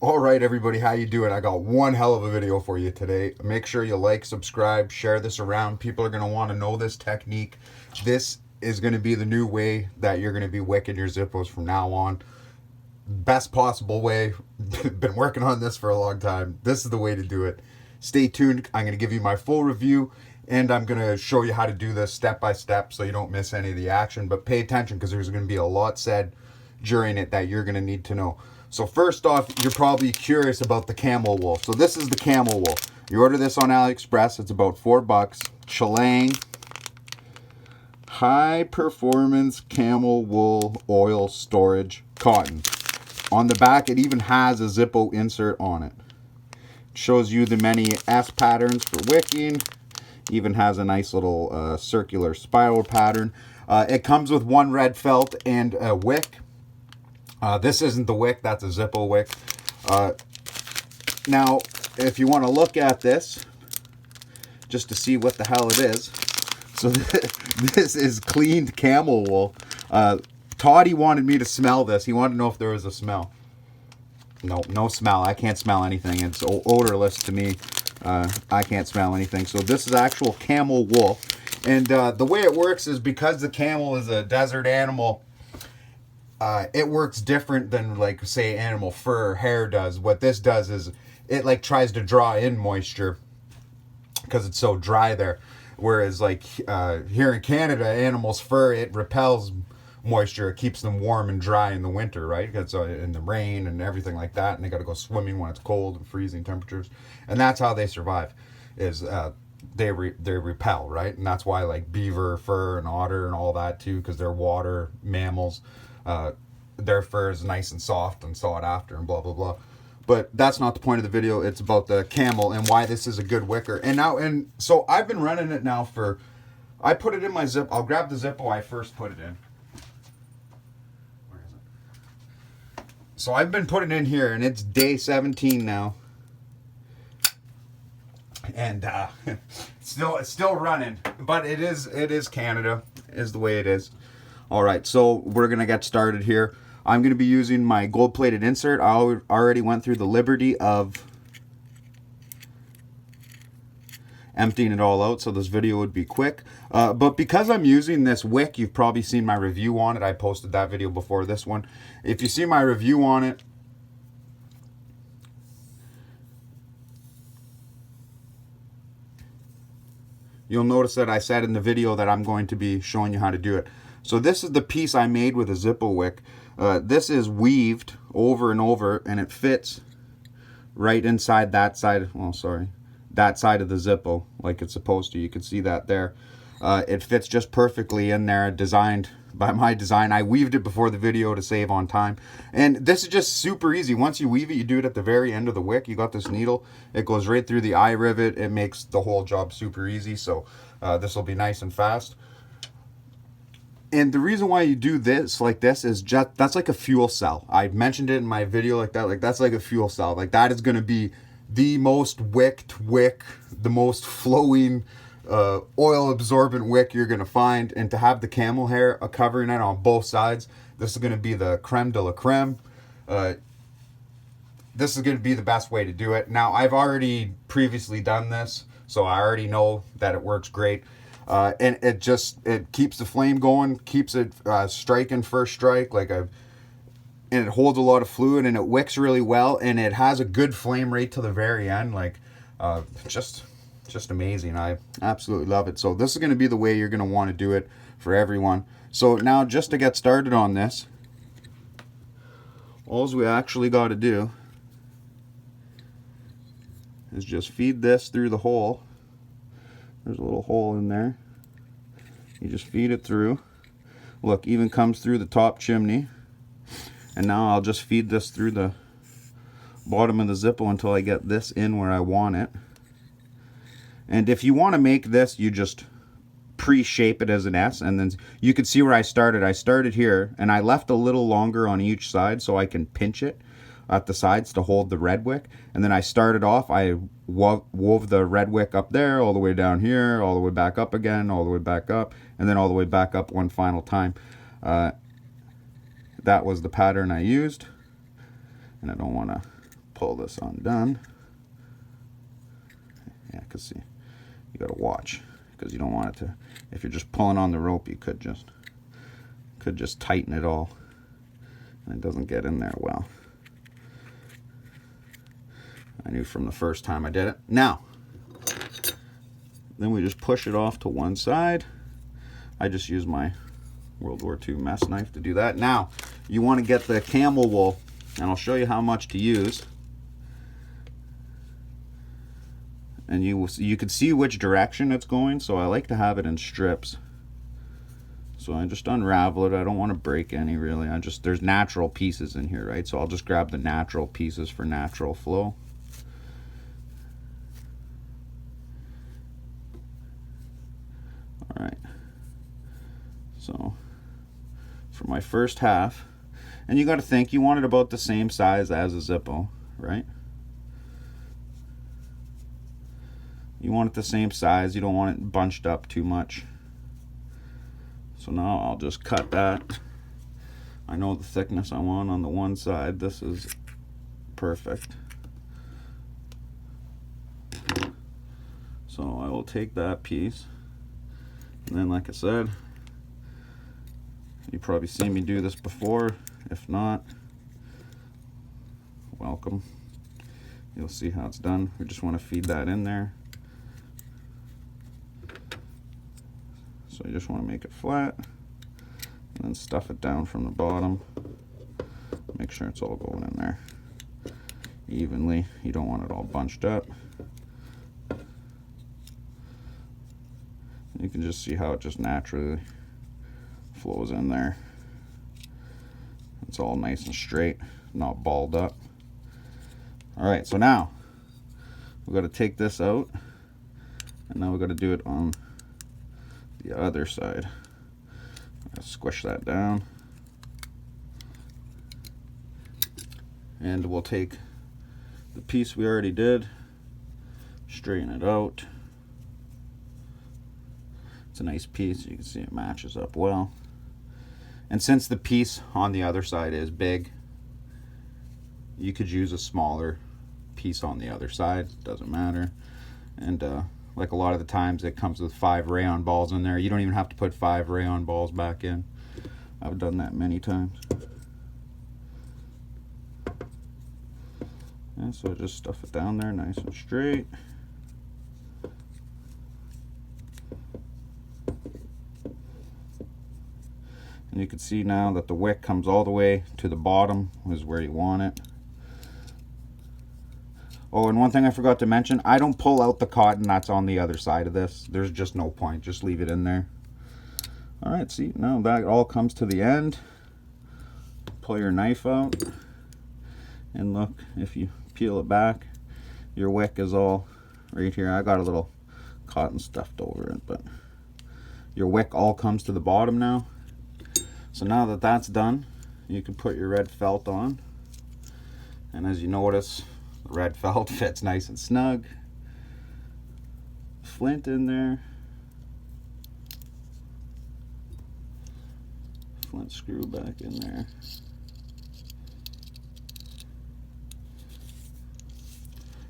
All right, everybody, how you doing? I got one hell of a video for you today. Make sure you like, subscribe, share this around. People are going to want to know this technique. This is going to be the new way that you're going to be wicking your Zippos from now on. Best possible way. Been working on this for a long time. This is the way to do it. Stay tuned. I'm going to give you my full review, and I'm going to show you how to do this step by step so you don't miss any of the action. But pay attention because there's going to be a lot said during it that you're going to need to know. So first off, you're probably curious about the camel wool. So this is the camel wool. You order this on AliExpress. It's about $4. Chilang high performance camel wool oil storage cotton. On the back, it even has a Zippo insert on it. It shows you the many S patterns for wicking. Even has a nice little circular spiral pattern. It comes with one red felt and a wick. This isn't the wick, that's a Zippo wick. Now, if you want to look at this, just to see what the hell it is. So this is cleaned camel wool. Toddy wanted me to smell this. He wanted to know if there was a smell. No smell. I can't smell anything. It's odorless to me. I can't smell anything. So this is actual camel wool. And the way it works is because the camel is a desert animal, it works different than, like, say, animal fur or hair does. What this does is it, like, tries to draw in moisture because it's so dry there. Whereas, like, here in Canada, animals' fur, it repels moisture. It keeps them warm and dry in the winter, right? Because in the rain and everything like that, and they got to go swimming when it's cold and freezing temperatures. And that's how they survive, is they repel, right? And that's why, like, beaver fur and otter and all that, too, because they're water mammals. Their fur is nice and soft and sought after and blah blah blah. But that's not the point of the video. It's about the camel and why this is a good wicker. And so I've been running it now for, I put it in my zip. I'll grab the Zippo I first put it in. Where is it? So I've been putting it in here, and it's day 17 now. And it's still running, but it is Canada, is the way it is. All right, so we're gonna get started here. I'm gonna be using my gold-plated insert. I already went through the liberty of emptying it all out, so this video would be quick. But because I'm using this wick, you've probably seen my review on it. I posted that video before this one. If you see my review on it, you'll notice that I said in the video that I'm going to be showing you how to do it. So this is the piece I made with a Zippo wick. This is weaved over and over, and it fits right inside that side. Oh, sorry, that side of the Zippo, like it's supposed to. You can see that there. It fits just perfectly in there, designed by my design. I weaved it before the video to save on time. And this is just super easy. Once you weave it, you do it at the very end of the wick. You got this needle. It goes right through the eye rivet. It makes the whole job super easy. So this will be nice and fast. And the reason why you do this like this is just, that's like a fuel cell. I mentioned it in my video like that. Like, that's like a fuel cell. Like, that is going to be the most wicked wick, the most flowing, oil absorbent wick you're going to find. And to have the camel hair covering it on both sides, this is going to be the creme de la creme. This is going to be the best way to do it. Now, I've already previously done this, so I already know that it works great. And it keeps the flame going, keeps it striking first strike, and it holds a lot of fluid, and it wicks really well, and it has a good flame rate to the very end. Like, just amazing. I absolutely love it. So this is going to be the way you're going to want to do it for everyone. So now, just to get started on this, all we actually got to do is just feed this through the hole. There's a little hole in there. You just feed it through. Look, even comes through the top chimney. And now I'll just feed this through the bottom of the Zippo until I get this in where I want it. And if you want to make this, you just pre-shape it as an S. And then you can see where I started. I started here, and I left a little longer on each side so I can pinch it at the sides to hold the red wick. And then I started off, I wove the red wick up there, all the way down here, all the way back up again, all the way back up, and then all the way back up one final time. That was the pattern I used. And I don't want to pull this undone. Yeah, because see, you got to watch, because you don't want it to, if you're just pulling on the rope, you could just tighten it all, and it doesn't get in there well. I knew from the first time I did it. Now, then we just push it off to one side. I just use my World War II mess knife to do that. Now, you want to get the camel wool, and I'll show you how much to use. And you can see which direction it's going, so I like to have it in strips. So I just unravel it. I don't want to break any, really. There's natural pieces in here, right? So I'll just grab the natural pieces for natural flow. All right. So for my first half, and you got to think, you want it about the same size as a Zippo, right? You want it the same size. You don't want it bunched up too much. So now I'll just cut that. I know the thickness I want on the one side. This is perfect. So I will take that piece, and then, like I said, you've probably seen me do this before. If not, welcome. You'll see how it's done. We just want to feed that in there. So you just want to make it flat, and then stuff it down from the bottom. Make sure it's all going in there evenly. You don't want it all bunched up. You can just see how it just naturally flows in there. It's all nice and straight, not balled up. All right, so now we've got to take this out, and now we've got to do it on the other side. Squish that down, and we'll take the piece we already did, straighten it out. It's a nice piece. You can see it matches up well. And since the piece on the other side is big, you could use a smaller piece on the other side. Doesn't matter. And like a lot of the times it comes with 5 rayon balls in there. You don't even have to put 5 rayon balls back in. I've done that many times. And so just stuff it down there nice and straight. And you can see now that the wick comes all the way to the bottom, is where you want it. Oh, and one thing I forgot to mention, I don't pull out the cotton that's on the other side of this. There's just no point. Just leave it in there. All right, see, now that all comes to the end. Pull your knife out. And look, if you peel it back, your wick is all right here. I got a little cotton stuffed over it, but your wick all comes to the bottom now. So now that that's done, you can put your red felt on. And as you notice, the red felt fits nice and snug. Flint in there. Flint screw back in there.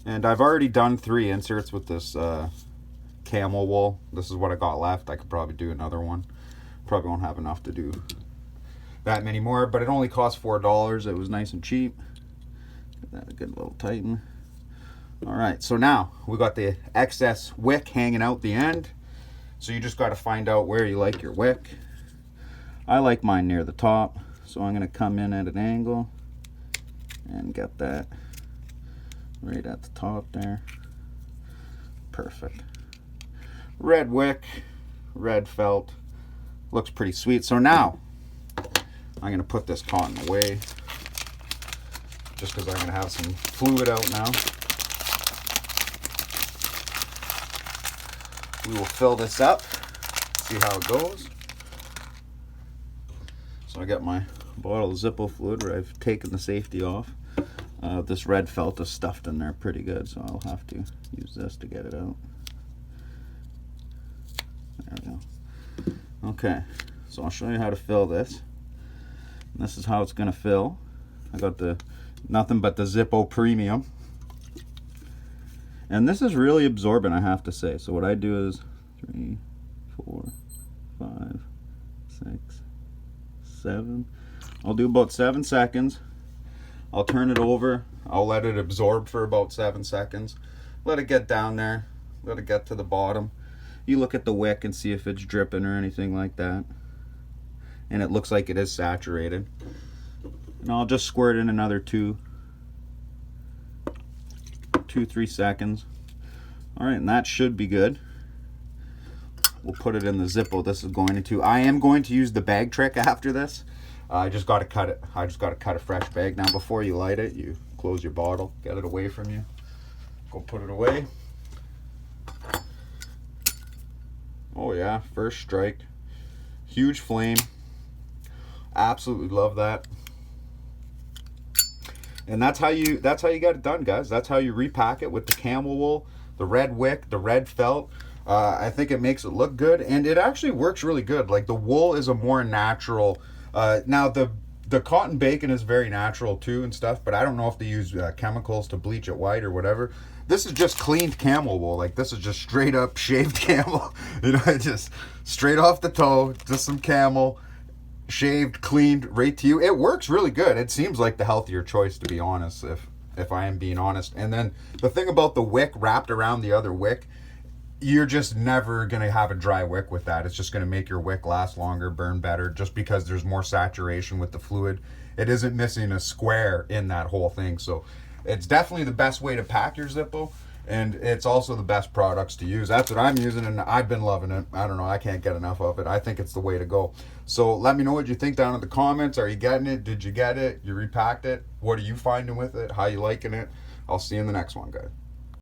And I've already done 3 inserts with this camel wool. This is what I got left. I could probably do another one. Probably won't have enough to do that many more, but it only cost $4. It was nice and cheap. Give that a good little tighten. All right, so now we got the excess wick hanging out the end. So you just got to find out where you like your wick. I like mine near the top, so I'm going to come in at an angle and get that right at the top there. Perfect. Red wick, red felt. Looks pretty sweet. So now I'm going to put this cotton away, just because I'm going to have some fluid out now. We will fill this up, see how it goes. So I got my bottle of Zippo fluid where I've taken the safety off. This red felt is stuffed in there pretty good, so I'll have to use this to get it out. There we go. Okay, so I'll show you how to fill this. And this is how it's going to fill. I got the Nothing but the Zippo Premium. And this is really absorbent, I have to say. So what I do is 3, 4, 5, 6, 7. I'll do about 7 seconds. I'll turn it over. I'll let it absorb for about 7 seconds. Let it get down there. Let it get to the bottom. You look at the wick and see if it's dripping or anything like that. And it looks like it is saturated. And I'll just squirt in another 2, 3 seconds. All right, and that should be good. We'll put it in the Zippo. This is going to. I am going to use the bag trick after this. I just got to cut it. I just got to cut a fresh bag. Now, before you light it, you close your bottle, get it away from you. Go put it away. Oh yeah, first strike. Huge flame. Absolutely love that. And that's how you get it done, guys. That's how you repack it with the camel wool, the red wick, the red felt. I think it makes it look good, and it actually works really good. Like, the wool is a more natural. Now the cotton bacon is very natural too and stuff, but I don't know if they use chemicals to bleach it white or whatever. This is just cleaned camel wool. Like, this is just straight up shaved camel. You know, just straight off the toe, just some camel, shaved, cleaned right to you. It works really good. It seems like the healthier choice, to be honest, if I am being honest. And then the thing about the wick wrapped around the other wick, you're just never going to have a dry wick with that. It's just going to make your wick last longer, burn better, just because there's more saturation with the fluid. It isn't missing a square in that whole thing. So it's definitely the best way to pack your Zippo, and it's also the best products to use. That's what I'm using, and I've been loving it. I don't know, I can't get enough of it. I think it's the way to go. So let me know what you think down in the comments. Are you getting it? Did you get it? You repacked it? What are you finding with it? How you liking it? I'll see you in the next one, guys.